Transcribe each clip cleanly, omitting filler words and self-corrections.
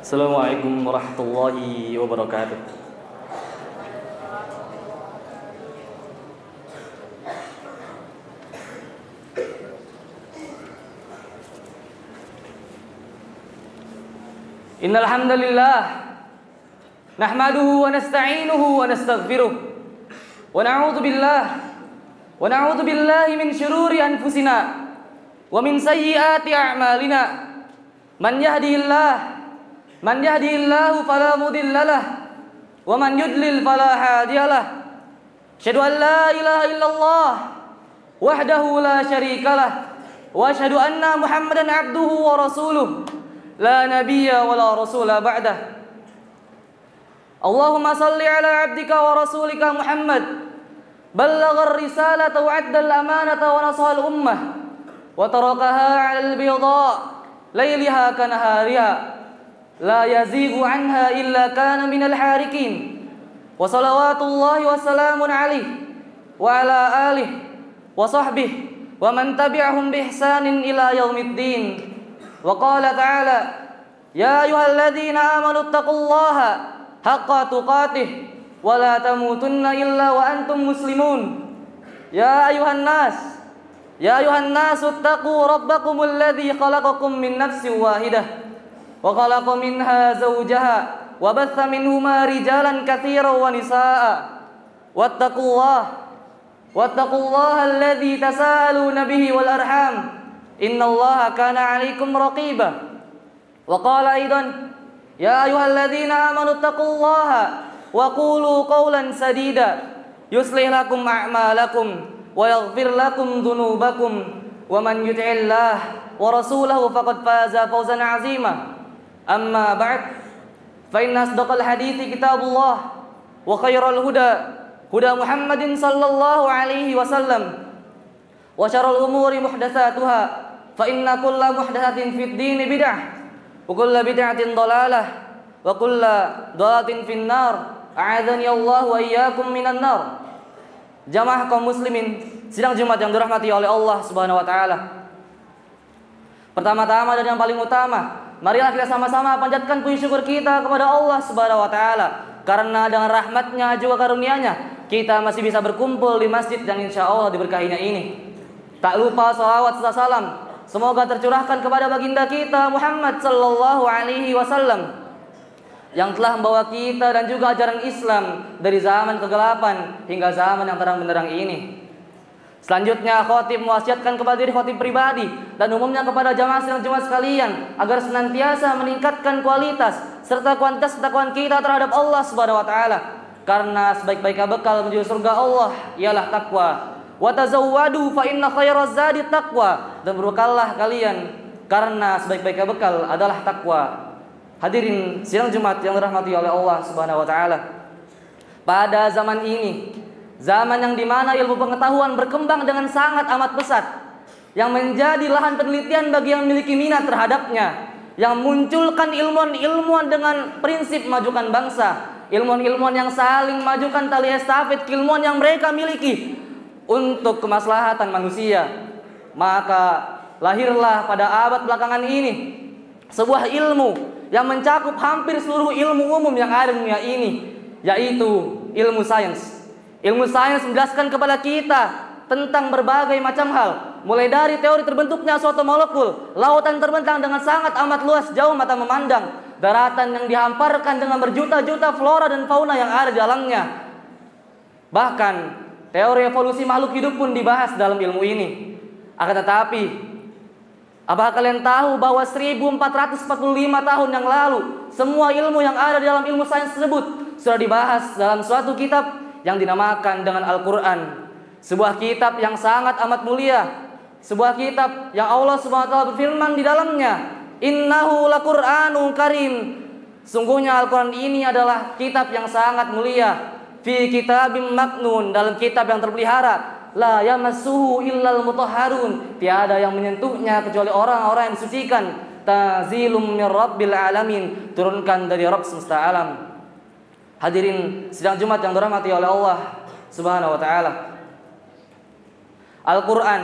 Assalamualaikum warahmatullahi wabarakatuh. Innal hamdalillah nahmaduhu wa nasta'inuhu wa nastaghfiruh wa na'udzu billahi min syururi anfusina wa min sayyiati a'malina man yahdihillahu fala mudhillalah wa man yudlil fala hadiyalah. Asyhadu an la ilaha illallah wahdahu la syarikalah wa asyhadu anna Muhammadan abduhu wa rasuluh la nabiyya wa la rasula ba'dah. Allahumma salli ala abdika wa rasulika Muhammad ballagha ar-risalata wa adda al-amanata wa nasaha al-ummah wa tarakaha 'ala al-bayda layliha kanahariha la yazighu 'anha illa kana minal harikin. Wa salawatullahi wa salamun alaihi wa ala alihi wa sahbihi wa man tabi'ahum bi ihsanin ila yaumiddin. Wa qala ta'ala ya ayyuhalladzina amanu taqullaha haqqa tuqatih wa la tamutunna illa wa antum muslimun. Ya ayuhan nas ittaqu rabbakumul ladzi khalaqakum min nafsin wahidah wa khalaqa minha zawjaha wa batha minhuma rijalan katsiran wa nisaa'a wattaqullaha alladzi tasaaluna bihi wal arham innallaha kana 'alaikum raqiba. Wa qala aidan ya ayyuhalladzina amanu taqullaha wa qulu qawlan sadida yuslih lakum a'malakum wa yaghfir lakum dhunubakum wa man yuti'illah wa rasulahu faqad faza fawzan 'azima. Amma ba'd, fa inna asdaqal hadithi kitabullah wa khairal huda Muhammadin sallallahu alaihi wasallam wa syarrul umuri muhdatsatuha fa inna kulla muhdatsatin fid dini bid'ah wa kulla bid'atin dhalalah wa kulla dhalalatin finnar. A'adzani Allah wa iyyakum minan nar. Jamaah kaum muslimin sidang Jumat yang dirahmati oleh Allah Subhanahu wa taala. Pertama-tama dan yang paling utama, marilah kita sama-sama panjatkan puji syukur kita kepada Allah Subhanahu wa taala karena dengan rahmatnya juga karunia-Nya kita masih bisa berkumpul di masjid dan insyaallah diberkahinya ini. Tak lupa salawat serta salam semoga tercurahkan kepada baginda kita Muhammad sallallahu alaihi wasallam yang telah membawa kita dan juga ajaran Islam dari zaman kegelapan hingga zaman yang terang benderang ini. Selanjutnya khatib mewasiatkan kepada diri khatib pribadi dan umumnya kepada jamaah sidang Jumat sekalian agar senantiasa meningkatkan kualitas serta kuantitas ketakwaan kita terhadap Allah Subhanahu wa taala karena sebaik-baiknya bekal menuju surga Allah ialah takwa. Wa tazawwadu fa inna khairaz zadi taqwa, dan berbekallah kalian karena sebaik-baiknya bekal adalah takwa. Hadirin sidang Jumat yang dirahmati oleh Allah Subhanahu wa taala. Pada zaman ini, zaman yang dimana ilmu pengetahuan berkembang dengan sangat amat pesat, yang menjadi lahan penelitian bagi yang memiliki minat terhadapnya, yang munculkan ilmuwan-ilmuwan dengan prinsip majukan bangsa, ilmuwan-ilmuwan yang saling majukan tali estafet keilmuan yang mereka miliki untuk kemaslahatan manusia. Maka lahirlah pada abad belakangan ini sebuah ilmu yang mencakup hampir seluruh ilmu umum yang ada di dunia ini, yaitu ilmu sains. Ilmu sains menjelaskan kepada kita tentang berbagai macam hal, mulai dari teori terbentuknya suatu molekul, lautan terbentang dengan sangat amat luas jauh mata memandang, daratan yang dihamparkan dengan berjuta-juta flora dan fauna yang ada di dalamnya. Bahkan teori evolusi makhluk hidup pun dibahas dalam ilmu ini. Akan tetapi, apakah kalian tahu bahwa 1445 tahun yang lalu semua ilmu yang ada di dalam ilmu sains tersebut sudah dibahas dalam suatu kitab yang dinamakan dengan Al-Quran. Sebuah kitab yang sangat amat mulia, sebuah kitab yang Allah Subhanahu wa taala berfirman di dalamnya, "Innahu laqur'anun karim." Sungguhnya Al-Quran ini adalah kitab yang sangat mulia. Fi kitabim maknun, dalam kitab yang terpelihara. La yamassuhu illal mutahharun, tiada yang menyentuhnya kecuali orang-orang yang disucikan. Tanzilum mir rabbil alamin, turunkan dari Rabb semesta alam. Hadirin sidang Jumat yang dirahmati oleh Allah Subhanahu wa taala. Al-Quran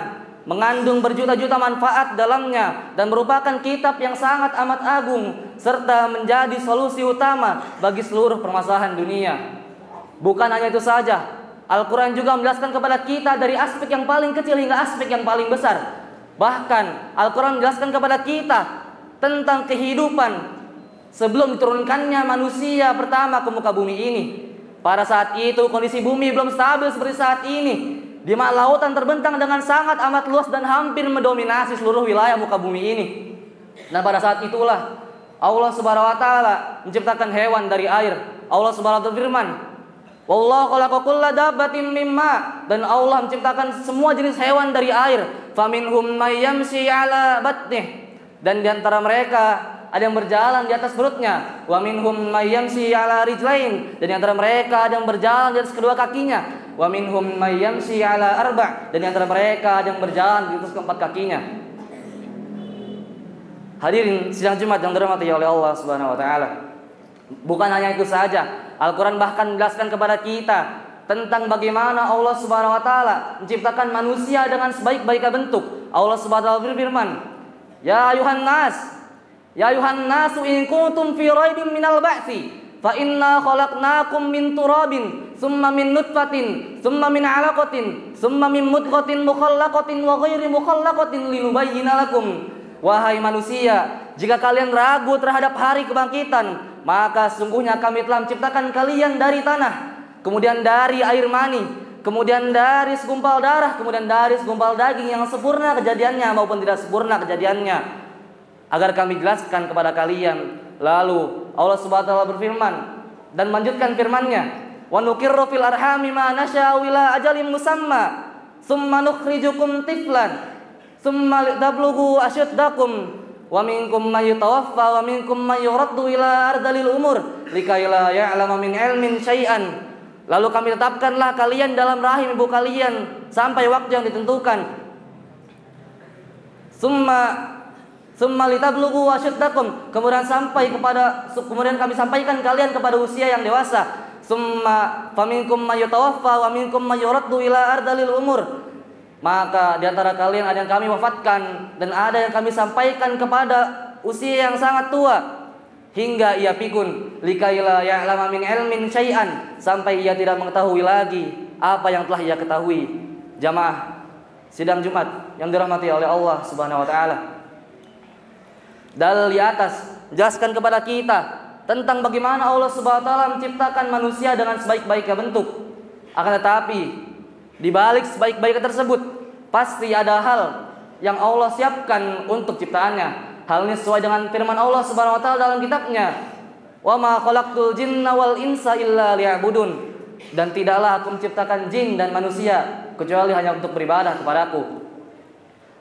mengandung berjuta-juta manfaat dalamnya dan merupakan kitab yang sangat amat agung serta menjadi solusi utama bagi seluruh permasalahan dunia. Bukan hanya itu saja, Al-Quran juga menjelaskan kepada kita dari aspek yang paling kecil hingga aspek yang paling besar. Bahkan Al-Quran menjelaskan kepada kita tentang kehidupan sebelum diturunkannya manusia pertama ke muka bumi ini. Pada saat itu kondisi bumi belum stabil seperti saat ini, di mana lautan terbentang dengan sangat amat luas dan hampir mendominasi seluruh wilayah muka bumi ini. Nah, pada saat itulah Allah Subhanahu wa taala menciptakan hewan dari air. Allah Subhanahu wa taala berfirman, "Wallahu khalaqa kulla dabbatin mimma." Dan Allah menciptakan semua jenis hewan dari air. Faminhum may yamshi 'ala batnih. Dan di antara mereka ada yang berjalan di atas perutnya. Wa minhum may yamshi 'ala rijlain. Dan di antara mereka ada yang berjalan di atas kedua kakinya. Wa minhum may yamshi 'ala arba'. Dan di antara mereka ada yang berjalan di atas keempat kakinya. Hadirin sidang Jumat yang dirahmati oleh Allah Subhanahu wa taala. Bukan hanya itu saja, Al-Quran bahkan menjelaskan kepada kita tentang bagaimana Allah Subhanahu wa taala menciptakan manusia dengan sebaik-baiknya bentuk. Allah Subhanahu wa taala berfirman, "Ya ayuhan nas, in kuntum fi raibin minal ba'tsi, fa inna khalaqnakum min turabin, summa min nutfatin, summa min 'alaqatin, summa min mudghatin mukhallaqatin wa ghairi mukhallaqatin linubayyina lakum." Wahai manusia, jika kalian ragu terhadap hari kebangkitan, maka sungguhnya kami telah menciptakan kalian dari tanah, kemudian dari air mani, kemudian dari segumpal darah, kemudian dari segumpal daging yang sempurna kejadiannya maupun tidak sempurna kejadiannya, agar kami jelaskan kepada kalian. Lalu Allah Subhanahu wa taala berfirman dan melanjutkan firman-Nya, "Wa nuqirru fil arhami ma nasha'u ila ajalin musamma, tsumma nukhrijukum tiflan, tsumma tablughu asyuddakum, wa minkum may yutawaffa wa minkum may yuraddu ila ardalil umur likai la ya'lama min ilmin syai'an." Lalu kami tetapkanlah kalian dalam rahim ibu kalian sampai waktu yang ditentukan. Summa litablughu asyuddakum, kemudian kami sampaikan kalian kepada usia yang dewasa. Summa faminkum may yutawaffa wa minkum may yuraddu ila ardalil umur. Maka di antara kalian ada yang kami wafatkan dan ada yang kami sampaikan kepada usia yang sangat tua, hingga ia pikun likaila ya'lama min ilmin syai'an, sampai ia tidak mengetahui lagi apa yang telah ia ketahui. Jamaah sidang Jumat yang dirahmati oleh Allah Subhanahu wa taala. Dalil di atas jelaskan kepada kita tentang bagaimana Allah Subhanahu wa taala menciptakan manusia dengan sebaik-baiknya bentuk. Akan tetapi di balik sebaik-baiknya tersebut pasti ada hal yang Allah siapkan untuk ciptaannya. Hal ini sesuai dengan firman Allah Subhanahu wa taala dalam kitabnya, "Wa ma khalaqtul jinna wal insa illa liya'budun." Dan tidaklah aku menciptakan jin dan manusia kecuali hanya untuk beribadah kepadaku.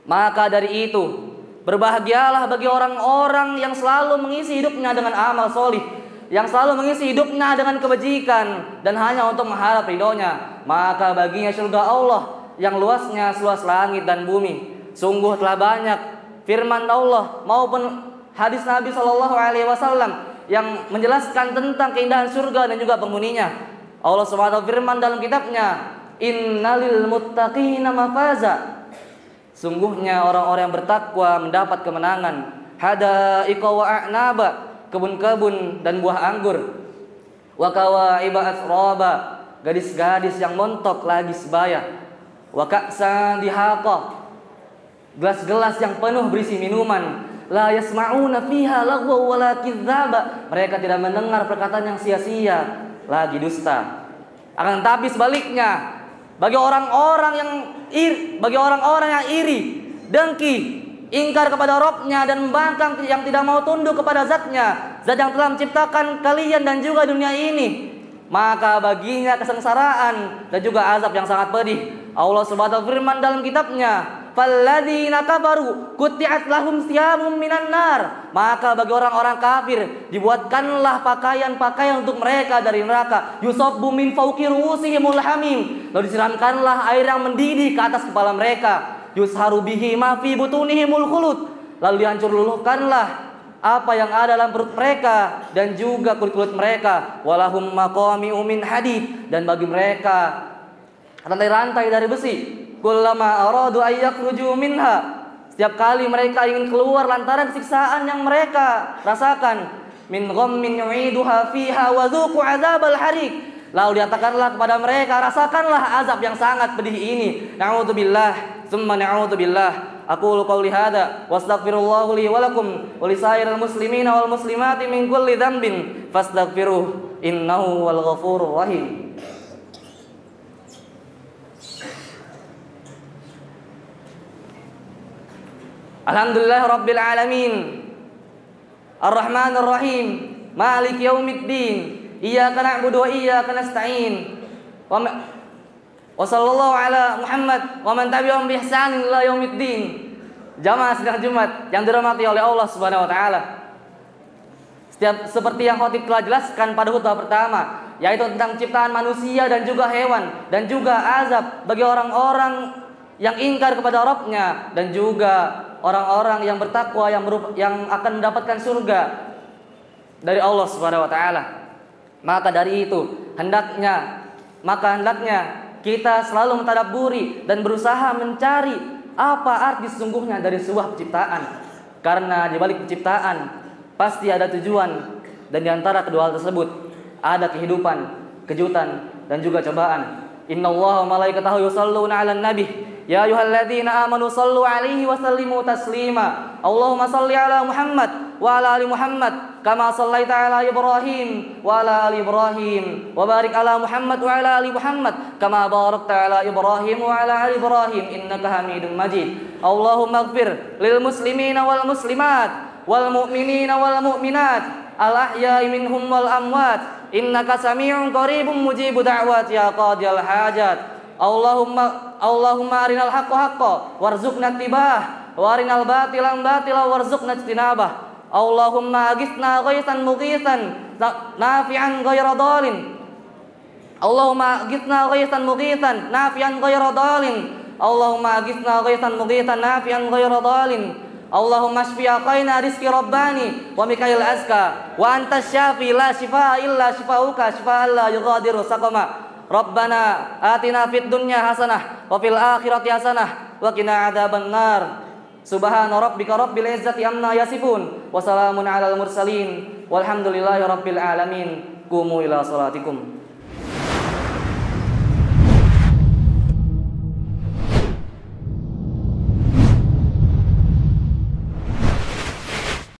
Maka dari itu, berbahagialah bagi orang-orang yang selalu mengisi hidupnya dengan amal solih, yang selalu mengisi hidupnya dengan kebajikan dan hanya untuk mengharap ridhonya. Maka baginya surga Allah yang luasnya seluas langit dan bumi. Sungguh telah banyak firman Allah maupun hadis Nabi SAW yang menjelaskan tentang keindahan surga dan juga penghuninya. Allah SWT firman dalam kitabnya, "Innalil muttaqina mafaza." Sungguhnya orang-orang yang bertakwa mendapat kemenangan. Hadaiqa wa a'naba, kebun-kebun dan buah anggur. Wa kawaiba atraba, gadis-gadis yang montok lagi sebaya. Wa ka'san dihaqa, gelas-gelas yang penuh berisi minuman. La yasma'una fiha lagwa wala kidzaba, mereka tidak mendengar perkataan yang sia-sia lagi dusta. Akan tetapi sebaliknya, bagi orang-orang yang iri, dengki, ingkar kepada Rabb-Nya dan membangkang yang tidak mau tunduk kepada Zat-Nya, Zat yang telah menciptakan kalian dan juga dunia ini, maka baginya kesengsaraan dan juga azab yang sangat pedih. Allah Subhanahu wa taala firman dalam kitabnya, "Falladzina kafaru qutti'at lahum thiyabun minan nar." Maka bagi orang-orang kafir dibuatkanlah pakaian-pakaian untuk mereka dari neraka. Yusabbu min fawqi ru'usihimul hamim, lalu disiramkanlah air yang mendidih ke atas kepala mereka. Yusharu bihi ma fi butunihimul khulud, lalu dihancur luluhkanlah apa yang ada dalam perut mereka dan juga kulit-kulit mereka. Walahum maqami'u min hadid, dan bagi mereka rantai-rantai dari besi. Kullama aradu ayyakhruju minha Setiap kali mereka ingin keluar lantaran siksaan yang mereka rasakan, min ghammin yu'iduha fiha wa dzuqu 'adzabal hariq. Lalu dikatakanlah kepada mereka, rasakanlah azab yang sangat pedih ini. Na'udzubillah, tsumma na'udzubillah. Aqulu qouli hadza wastaghfirullahu li wa lakum wa lisairil muslimina wal muslimati min kulli dzambin fastaghfiruh innahu wal ghafurur rahim. Alhamdulillah Rabbil Alamin Ar-Rahmanir Rahim Malik Yaumiddin Iyyaka na'budu wa iyyaka nasta'in Wa sallallahu ala Muhammad wa man tabi'ahum bi ihsanin ila yaumiddin. Jamaah sidang Jumat yang dirahmati oleh Allah Subhanahu wa taala. Seperti yang khotib telah jelaskan pada khutbah pertama, yaitu tentang ciptaan manusia dan juga hewan dan juga azab bagi orang-orang yang ingkar kepada Rabb-nya dan juga orang-orang yang bertakwa yang akan mendapatkan surga dari Allah Subhanahu wa taala. Maka dari itu, hendaknya kita selalu mentadabburi dan berusaha mencari apa arti sesungguhnya dari sebuah penciptaan. Karena di balik penciptaan pasti ada tujuan, dan di antara kedua hal tersebut ada kehidupan, kejutan dan juga cobaan. Innallaha wa malaikatahu yusholluna 'alan nabi ya ayyuhalladzina amanu shallu 'alaihi wa sallimu taslima. Allahumma shalli 'ala Muhammad wa 'ala ali Muhammad kama shallaita 'ala Ibrahim wa 'ala ali Ibrahim wa barik 'ala Muhammad wa 'ala ali Muhammad kama barakta 'ala Ibrahim wa 'ala ali Ibrahim innaka Hamidum Majid. Allahumma ighfir lil muslimina wal muslimat wal mu'minina wal mu'minat al ahya'i minhum wal amwat innaka sami'un qaribun mujibu da'wat ya qadiyal hajat. Allahumma arinal haqqa haqqa warzuqna ittiba'ah wa arinal batila batila warzuqna ijtinabah. Allahumma aghithna ghaisan mughisan nafi'an ghayra dhalin. Allahumma aghithna ghaisan mughisan nafi'an ghayra dhalin. Allahumma aghithna ghaisan mughisan nafi'an ghayra dhalin. Allahumma shfi aqaina rizqi rabbani wa mikail azka wa anta syafi la shifaa illa shifauka shifaan la yughadiru saqama. Rabbana atina fid dunya hasanah wa fil akhirati hasanah wa qina adzaban nar. Subhana rabbika rabbil izzati amma yasifun wa salamun alal mursalin walhamdulillahi rabbil alamin. Qumu ila salatikum.